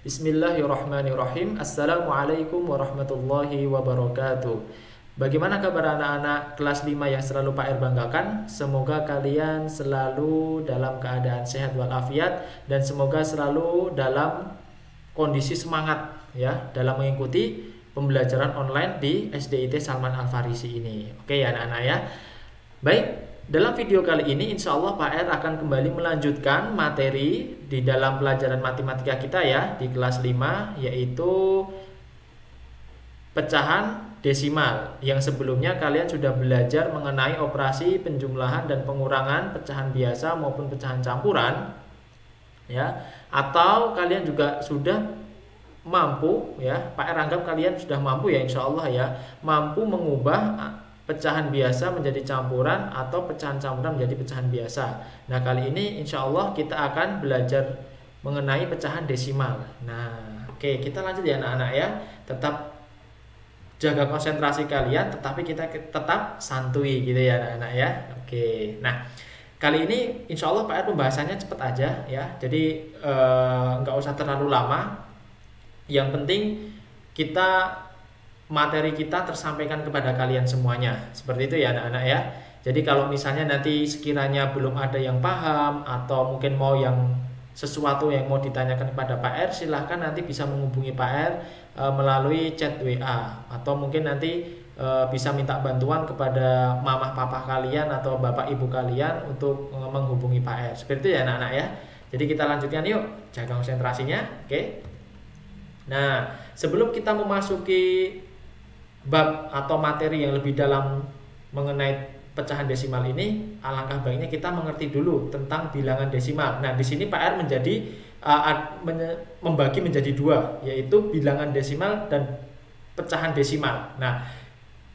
Bismillahirrahmanirrahim. Assalamualaikum warahmatullahi wabarakatuh. Bagaimana kabar anak-anak kelas 5 yang selalu Pak R banggakan? Semoga kalian selalu dalam keadaan sehat walafiat dan semoga selalu dalam kondisi semangat ya dalam mengikuti pembelajaran online di SDIT Salman Al Farisi ini. Oke ya anak-anak ya. Baik, dalam video kali ini insya Allah Pak R akan kembali melanjutkan materi di dalam pelajaran matematika kita ya di kelas 5, yaitu pecahan desimal. Yang sebelumnya kalian sudah belajar mengenai operasi penjumlahan dan pengurangan pecahan biasa maupun pecahan campuran ya, atau kalian juga sudah mampu ya, Pak R anggap kalian sudah mampu ya insya Allah ya, mampu mengubah pecahan biasa menjadi campuran atau pecahan campuran menjadi pecahan biasa. Nah kali ini insya Allah kita akan belajar mengenai pecahan desimal. Nah oke, kita lanjut ya anak-anak ya. Tetap jaga konsentrasi kalian, tetapi kita tetap santuy gitu ya anak-anak ya. Oke, nah kali ini insya Allah Pak R pembahasannya cepat aja ya. Jadi nggak usah terlalu lama. Yang penting materi kita tersampaikan kepada kalian semuanya. Seperti itu ya anak-anak ya. Jadi kalau misalnya nanti sekiranya belum ada yang paham atau mungkin mau yang sesuatu yang mau ditanyakan kepada Pak R, silahkan nanti bisa menghubungi Pak R melalui chat WA, atau mungkin nanti bisa minta bantuan kepada mamah papa kalian atau bapak ibu kalian untuk menghubungi Pak R. Seperti itu ya anak-anak ya. Jadi kita lanjutkan yuk, jaga konsentrasinya. Oke. Nah, sebelum kita memasuki bab atau materi yang lebih dalam mengenai pecahan desimal ini, alangkah baiknya kita mengerti dulu tentang bilangan desimal. Nah, di sini Pak R membagi menjadi dua, yaitu bilangan desimal dan pecahan desimal. Nah,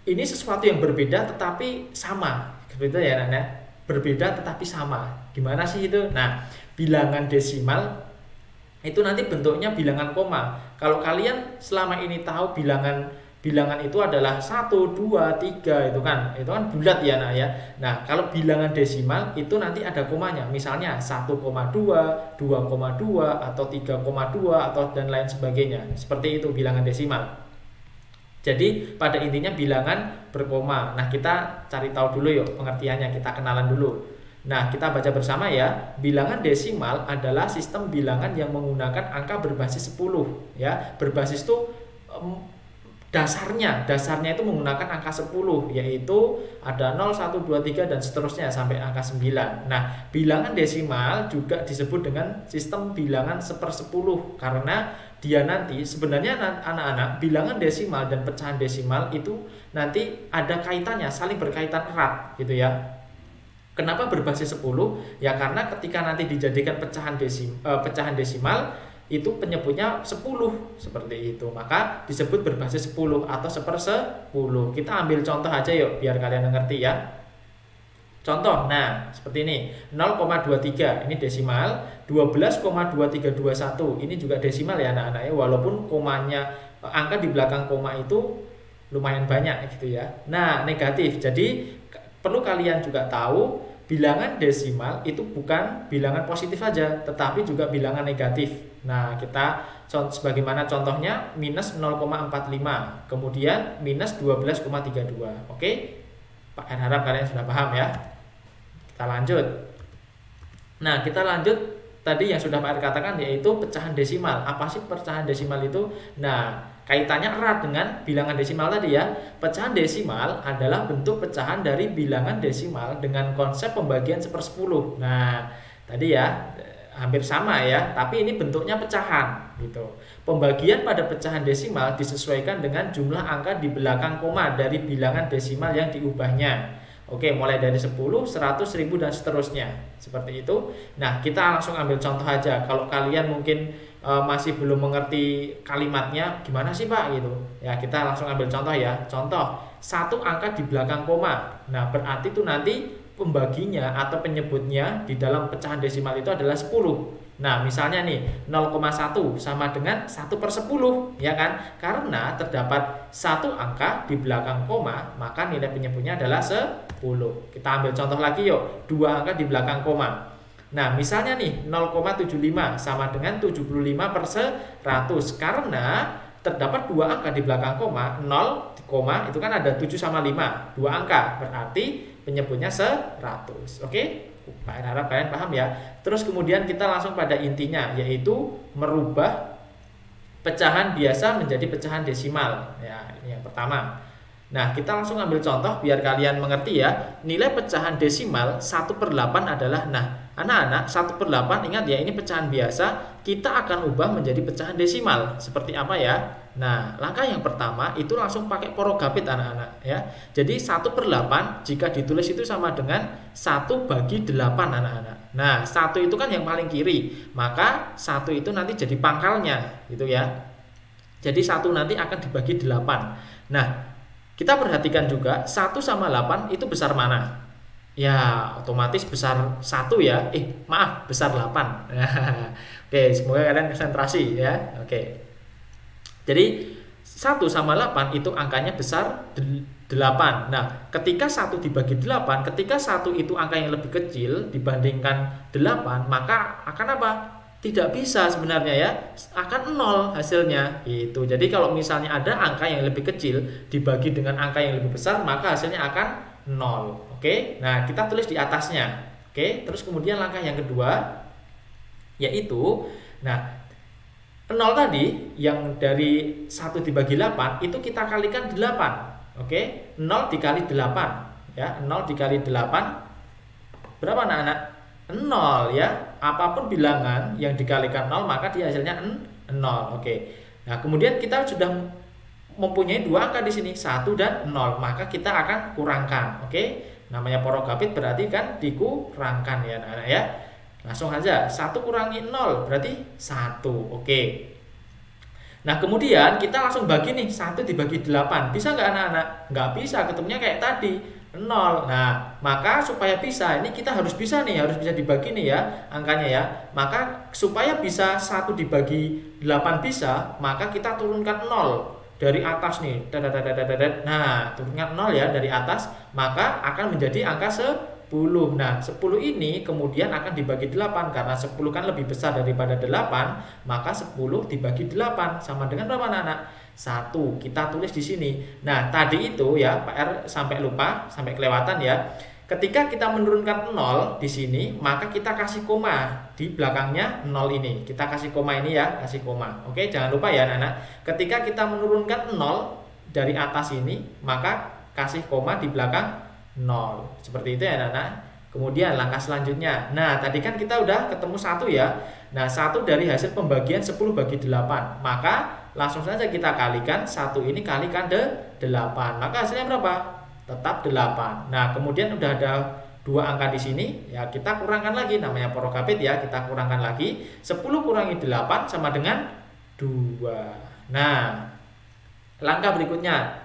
ini sesuatu yang berbeda tetapi sama. Seperti itu ya anak-anak. Berbeda tetapi sama. Gimana sih itu? Nah, bilangan desimal itu nanti bentuknya bilangan koma. Kalau kalian selama ini tahu bilangan itu adalah 1, 2, 3 itu kan bulat ya nak ya. Nah kalau bilangan desimal itu nanti ada komanya, misalnya 1,2, 2,2 atau 3,2 atau dan lain sebagainya. Seperti itu bilangan desimal. Jadi pada intinya bilangan berkoma. Nah kita cari tahu dulu yuk pengertiannya, kita kenalan dulu. Nah kita baca bersama ya. Bilangan desimal adalah sistem bilangan yang menggunakan angka berbasis 10 ya. Berbasis itu dasarnya itu menggunakan angka 10, yaitu ada 0, 1, 2, 3 dan seterusnya sampai angka 9. Nah bilangan desimal juga disebut dengan sistem bilangan 1/10 karena dia nanti sebenarnya anak-anak bilangan desimal dan pecahan desimal itu nanti ada kaitannya, saling berkaitan erat gitu ya. Kenapa berbasis 10? Ya karena ketika nanti dijadikan pecahan desimal itu penyebutnya 10 seperti itu, maka disebut berbasis 10 atau 1/10. Kita ambil contoh aja yuk biar kalian ngerti ya. Contoh, nah seperti ini 0,23 ini desimal, 12,2321 ini juga desimal ya anak-anak ya, walaupun komanya angka di belakang koma itu lumayan banyak gitu ya. Nah negatif, jadi perlu kalian juga tahu bilangan desimal itu bukan bilangan positif saja, tetapi juga bilangan negatif. Nah, kita sebagaimana contohnya minus 0,45, kemudian minus 12,32. Oke? Pak R harap kalian sudah paham ya. Kita lanjut. Nah, kita lanjut tadi yang sudah Pak R katakan, yaitu pecahan desimal. Apa sih pecahan desimal itu? Nah, kaitannya erat dengan bilangan desimal tadi ya. Pecahan desimal adalah bentuk pecahan dari bilangan desimal dengan konsep pembagian 1/10. Nah, tadi ya hampir sama ya, tapi ini bentuknya pecahan gitu. Pembagian pada pecahan desimal disesuaikan dengan jumlah angka di belakang koma dari bilangan desimal yang diubahnya. Oke, mulai dari 10, 100, 1000 dan seterusnya. Seperti itu. Nah, kita langsung ambil contoh aja. Kalau kalian mungkin masih belum mengerti kalimatnya, gimana sih Pak gitu. Ya, kita langsung ambil contoh ya. Contoh, satu angka di belakang koma. Nah, berarti itu nanti pembaginya atau penyebutnya di dalam pecahan desimal itu adalah 10. Nah misalnya nih 0,1 sama dengan 1/10 ya kan, karena terdapat satu angka di belakang koma maka nilai penyebutnya adalah 10. Kita ambil contoh lagi yuk, dua angka di belakang koma. Nah, misalnya nih 0,75 sama dengan 75 per 100. Karena terdapat dua angka di belakang koma, 0, koma, itu kan ada 7 sama 5. Dua angka, berarti penyebutnya 100. Oke? Pak harap kalian paham ya. Terus kemudian kita langsung pada intinya, yaitu merubah pecahan biasa menjadi pecahan desimal. Ya, ini yang pertama. Nah, kita langsung ambil contoh biar kalian mengerti ya. Nilai pecahan desimal 1/8 adalah, nah anak-anak, 1/8 ingat ya, ini pecahan biasa, kita akan ubah menjadi pecahan desimal. Seperti apa ya? Nah, langkah yang pertama itu langsung pakai porogapit anak-anak ya. Jadi 1/8 jika ditulis itu sama dengan 1/8 anak-anak. Nah, 1 itu kan yang paling kiri, maka 1 itu nanti jadi pangkalnya gitu ya. Jadi 1 nanti akan dibagi 8. Nah, kita perhatikan juga 1 sama 8 itu besar mana? Ya, otomatis besar 1 ya. Maaf, besar 8. Oke, semoga kalian konsentrasi ya. Oke. Jadi 1 sama 8 itu angkanya besar 8. Nah, ketika 1 dibagi 8, ketika 1 itu angka yang lebih kecil dibandingkan 8, maka akan apa? Tidak bisa sebenarnya ya, akan 0 hasilnya itu. Jadi kalau misalnya ada angka yang lebih kecil dibagi dengan angka yang lebih besar, maka hasilnya akan 0. Oke, nah kita tulis di atasnya. Oke, terus kemudian langkah yang kedua yaitu, nah 0 tadi yang dari 1 dibagi 8 itu kita kalikan 8. Oke, 0 dikali 8 ya, 0 dikali 8 berapa anak-anak? 0 ya. Apapun bilangan yang dikalikan 0 maka dia hasilnya 0. Oke. Nah, kemudian kita sudah mempunyai dua angka di sini, 1 dan 0, maka kita akan kurangkan. Oke. Namanya porogapit berarti kan dikurangkan ya anak-anak ya. Langsung aja 1 kurangi 0 berarti 1. Oke. Nah, kemudian kita langsung bagi nih, 1 dibagi 8. Bisa nggak anak-anak? Nggak bisa, ketemunya kayak tadi 0. Nah, maka supaya bisa, ini kita harus bisa nih, harus bisa dibagi nih ya angkanya ya. Maka supaya bisa 1 dibagi 8 bisa, maka kita turunkan 0 dari atas nih. Nah, turunkan 0 ya dari atas, maka akan menjadi angka 10. Nah, 10 ini kemudian akan dibagi 8 karena 10 kan lebih besar daripada 8, maka 10 dibagi 8 sama dengan berapa anak-anak? 1. Kita tulis di sini. Nah, tadi itu ya, Pak R sampai lupa, sampai kelewatan ya. Ketika kita menurunkan 0 di sini, maka kita kasih koma di belakangnya 0 ini. Kita kasih koma ini ya, kasih koma. Oke, jangan lupa ya anak-anak. Ketika kita menurunkan 0 dari atas ini, maka kasih koma di belakang 0. Seperti itu ya anak-anak. Kemudian langkah selanjutnya. Nah, tadi kan kita udah ketemu 1 ya. Nah, 1 dari hasil pembagian 10 bagi 8. Maka langsung saja kita kalikan 1 ini kalikan 8. Maka hasilnya berapa? Tetap 8. Nah, kemudian udah ada dua angka di sini, ya kita kurangkan lagi, namanya porogapit ya, kita kurangkan lagi. 10 kurangi 8 sama dengan 2. Nah, langkah berikutnya.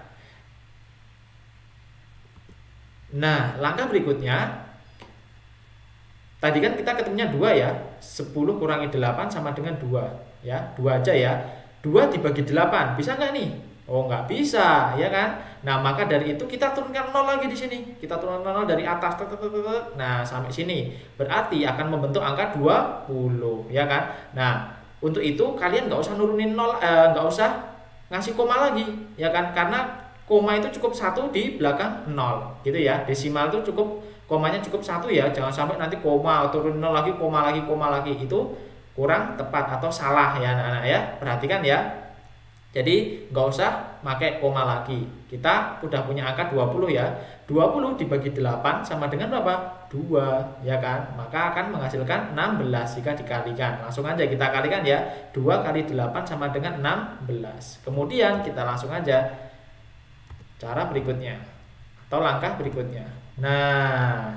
Tadi kan kita ketemunya 2 ya. 10 kurangi 8 sama dengan 2 ya. 2 aja ya. 2 dibagi 8 bisa nggak nih? Oh, nggak bisa ya kan. Nah, maka dari itu kita turunkan 0 lagi di sini. Kita turunkan 0 dari atas. Nah, sampai sini berarti akan membentuk angka 20 ya kan. Nah, untuk itu kalian nggak usah nurunin 0, nggak usah ngasih koma lagi ya kan, karena koma itu cukup 1 di belakang 0 gitu ya. Desimal itu cukup, komanya cukup 1 ya. Jangan sampai nanti koma turun 0 lagi, koma lagi, itu kurang tepat atau salah ya anak-anak ya. Perhatikan ya. Jadi nggak usah pakai koma lagi. Kita udah punya angka 20 ya. 20 dibagi 8 sama dengan berapa? 2 ya kan. Maka akan menghasilkan 16 jika dikalikan. Langsung aja kita kalikan ya. 2 kali 8 sama dengan 16. Kemudian kita langsung aja cara berikutnya atau langkah berikutnya. Nah,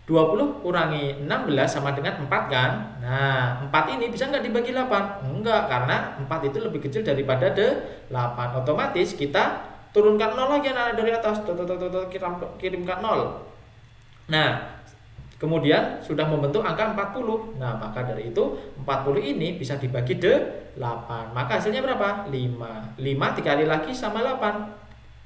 20 kurangi 16 sama dengan 4 kan. Nah, 4 ini bisa nggak dibagi 8? Enggak, karena 4 itu lebih kecil daripada 8. Otomatis kita turunkan 0 lagi anak dari atas. Kita kirimkan 0. Nah, kemudian sudah membentuk angka 40. Nah, maka dari itu 40 ini bisa dibagi 8. Maka hasilnya berapa? 5. 5 dikali lagi sama 8.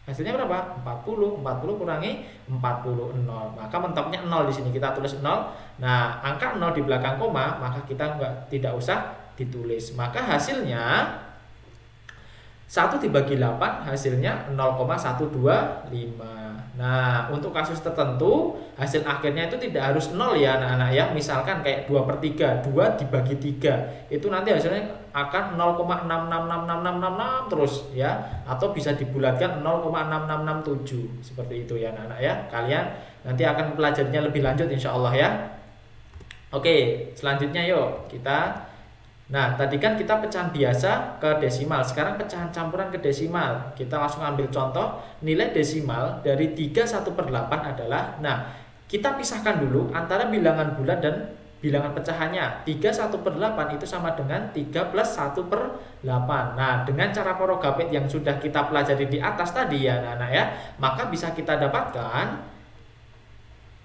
Hasilnya berapa? 40. 40 kurangi 40, 0. Maka mentoknya 0 di sini. Kita tulis 0. Nah, angka 0 di belakang koma, maka kita tidak usah ditulis. Maka hasilnya 1 dibagi 8 hasilnya 0,125. Nah, untuk kasus tertentu hasil akhirnya itu tidak harus 0 ya anak-anak ya. Misalkan kayak 2/3, 2 dibagi 3, itu nanti hasilnya akan 0,666666 terus ya. Atau bisa dibulatkan 0,6667 seperti itu ya anak-anak ya. Kalian nanti akan pelajarinya lebih lanjut insya Allah ya. Oke, selanjutnya yuk kita. Nah, tadi kan kita pecahan biasa ke desimal. Sekarang pecahan campuran ke desimal. Kita langsung ambil contoh. Nilai desimal dari 31/8 adalah, nah, kita pisahkan dulu antara bilangan bulat dan bilangan pecahannya. 31/8 itu sama dengan 3 plus 1/8. Nah, dengan cara porogapit yang sudah kita pelajari di atas tadi ya anak-anak ya, maka bisa kita dapatkan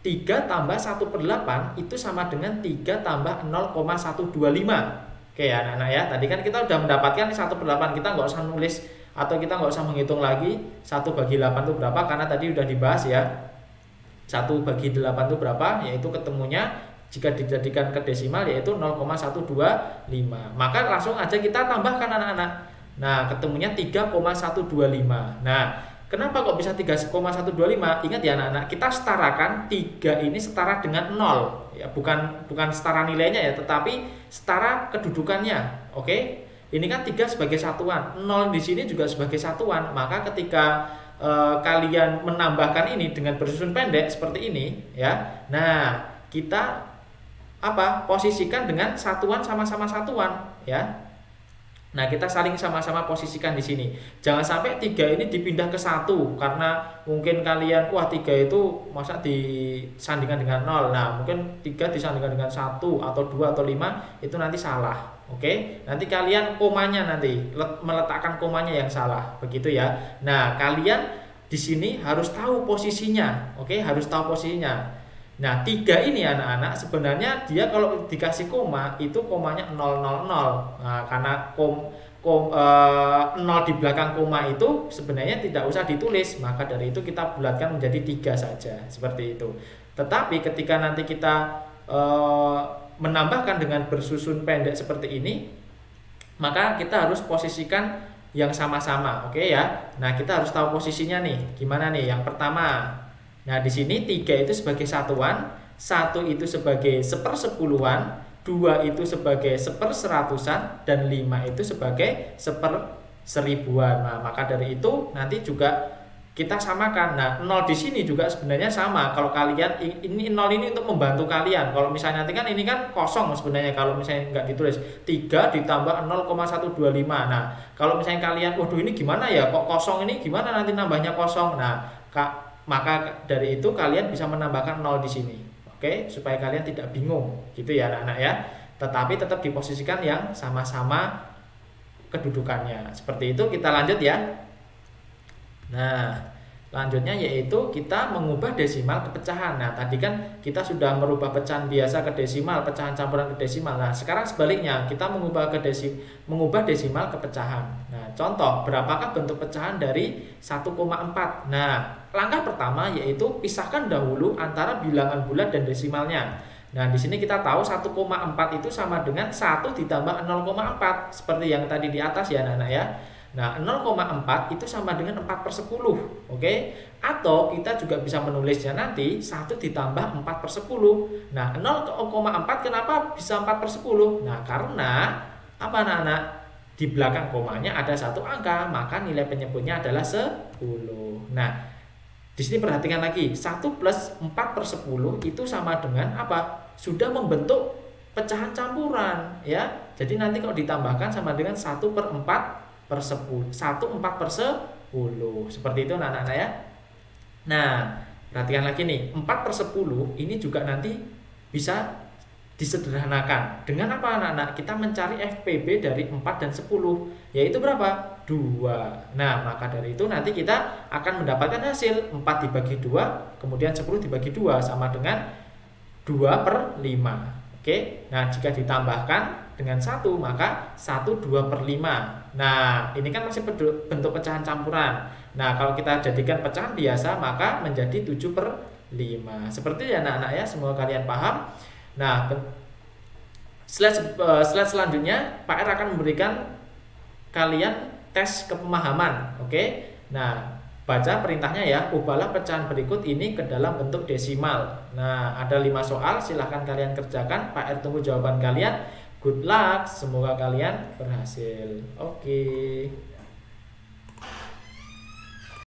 3 tambah 1/8 itu sama dengan 3 tambah 0,125. Oke ya anak-anak ya, tadi kan kita udah mendapatkan 1/8, kita nggak usah nulis atau kita nggak usah menghitung lagi 1/8 itu berapa, karena tadi udah dibahas ya 1/8 itu berapa, yaitu ketemunya jika dijadikan ke desimal yaitu 0,125. Maka langsung aja kita tambahkan anak-anak. Nah, ketemunya 3,125. Nah, kenapa kok bisa 3,125? Ingat ya anak-anak, kita setarakan 3 ini setara dengan 0 ya, bukan setara nilainya ya, tetapi setara kedudukannya. Oke. Ini kan 3 sebagai satuan, 0 di sini juga sebagai satuan. Maka ketika kalian menambahkan ini dengan bersusun pendek seperti ini ya. Nah, kita posisikan dengan satuan sama-sama satuan ya. Nah, kita saling sama-sama posisikan di sini. Jangan sampai 3 ini dipindah ke 1 karena mungkin kalian 3 itu masa disandingkan dengan 0. Nah, mungkin 3 disandingkan dengan 1 atau 2 atau 5 itu nanti salah. Oke? Nanti kalian komanya meletakkan komanya yang salah, begitu ya. Nah, kalian di sini harus tahu posisinya. Oke? Harus tahu posisinya. Nah, 3 ini anak-anak sebenarnya dia kalau dikasih koma itu komanya 000. Nah, karena 0 di belakang koma itu sebenarnya tidak usah ditulis, maka dari itu kita bulatkan menjadi 3 saja seperti itu. Tetapi ketika nanti kita menambahkan dengan bersusun pendek seperti ini, maka kita harus posisikan yang sama-sama. Oke ya. Nah, kita harus tahu posisinya nih. Gimana nih? Yang pertama, nah, di sini 3 itu sebagai satuan, 1 itu sebagai 1/10-an, 2 itu sebagai 1/100-an, dan 5 itu sebagai 1/1000-an. Nah, maka dari itu nanti juga kita samakan. Nah, 0 di sini juga sebenarnya sama. Kalau kalian ini 0 ini untuk membantu kalian. Kalau misalnya nanti kan ini kan kosong sebenarnya kalau misalnya nggak ditulis. 3 ditambah 0,125. Nah, kalau misalnya kalian, waduh ini gimana ya? Kok kosong ini gimana nanti nambahnya kosong? Nah, maka dari itu kalian bisa menambahkan 0 di sini. Oke, supaya kalian tidak bingung gitu ya anak-anak ya. Tetapi tetap diposisikan yang sama-sama kedudukannya. Seperti itu, kita lanjut ya. Nah, lanjutnya yaitu kita mengubah desimal ke pecahan. Nah, tadi kan kita sudah merubah pecahan biasa ke desimal, pecahan campuran ke desimal. Nah, sekarang sebaliknya, kita mengubah desimal ke pecahan. Nah, contoh, berapakah bentuk pecahan dari 1,4? Nah, langkah pertama yaitu pisahkan dahulu antara bilangan bulat dan desimalnya. Nah, di sini kita tahu 1,4 itu sama dengan 1 ditambah 0,4 seperti yang tadi di atas ya anak-anak ya. Nah, 0,4 itu sama dengan 4/10. Oke? Atau kita juga bisa menulisnya nanti 1 ditambah 4/10. Nah, 0,4 kenapa bisa 4/10? Nah, karena apa anak-anak? Di belakang komanya ada satu angka, maka nilai penyebutnya adalah 10. Nah, di sini perhatikan lagi, 1 plus 4/10 itu sama dengan apa? Sudah membentuk pecahan campuran ya. Jadi nanti kalau ditambahkan sama dengan 1/4/10. 1/4/10 seperti itu anak-anak ya. Nah, perhatikan lagi nih, 4/10 ini juga nanti bisa disederhanakan dengan apa anak-anak? Kita mencari FPB dari 4 dan 10, yaitu berapa? 2. Nah, maka dari itu nanti kita akan mendapatkan hasil 4 dibagi 2, kemudian 10 dibagi 2 sama dengan 2/5. Oke, nah jika ditambahkan dengan 1 maka 1 2/5. Nah, ini kan masih bentuk pecahan campuran. Nah, kalau kita jadikan pecahan biasa maka menjadi 7/5. Seperti ya anak-anak ya, semoga kalian paham. Nah, slide selanjutnya Pak R akan memberikan kalian tes kepemahaman. Oke. Nah, baca perintahnya ya, ubahlah pecahan berikut ini ke dalam bentuk desimal. Nah, ada 5 soal, silahkan kalian kerjakan. Pak R tunggu jawaban kalian. Good luck, semoga kalian berhasil. Oke.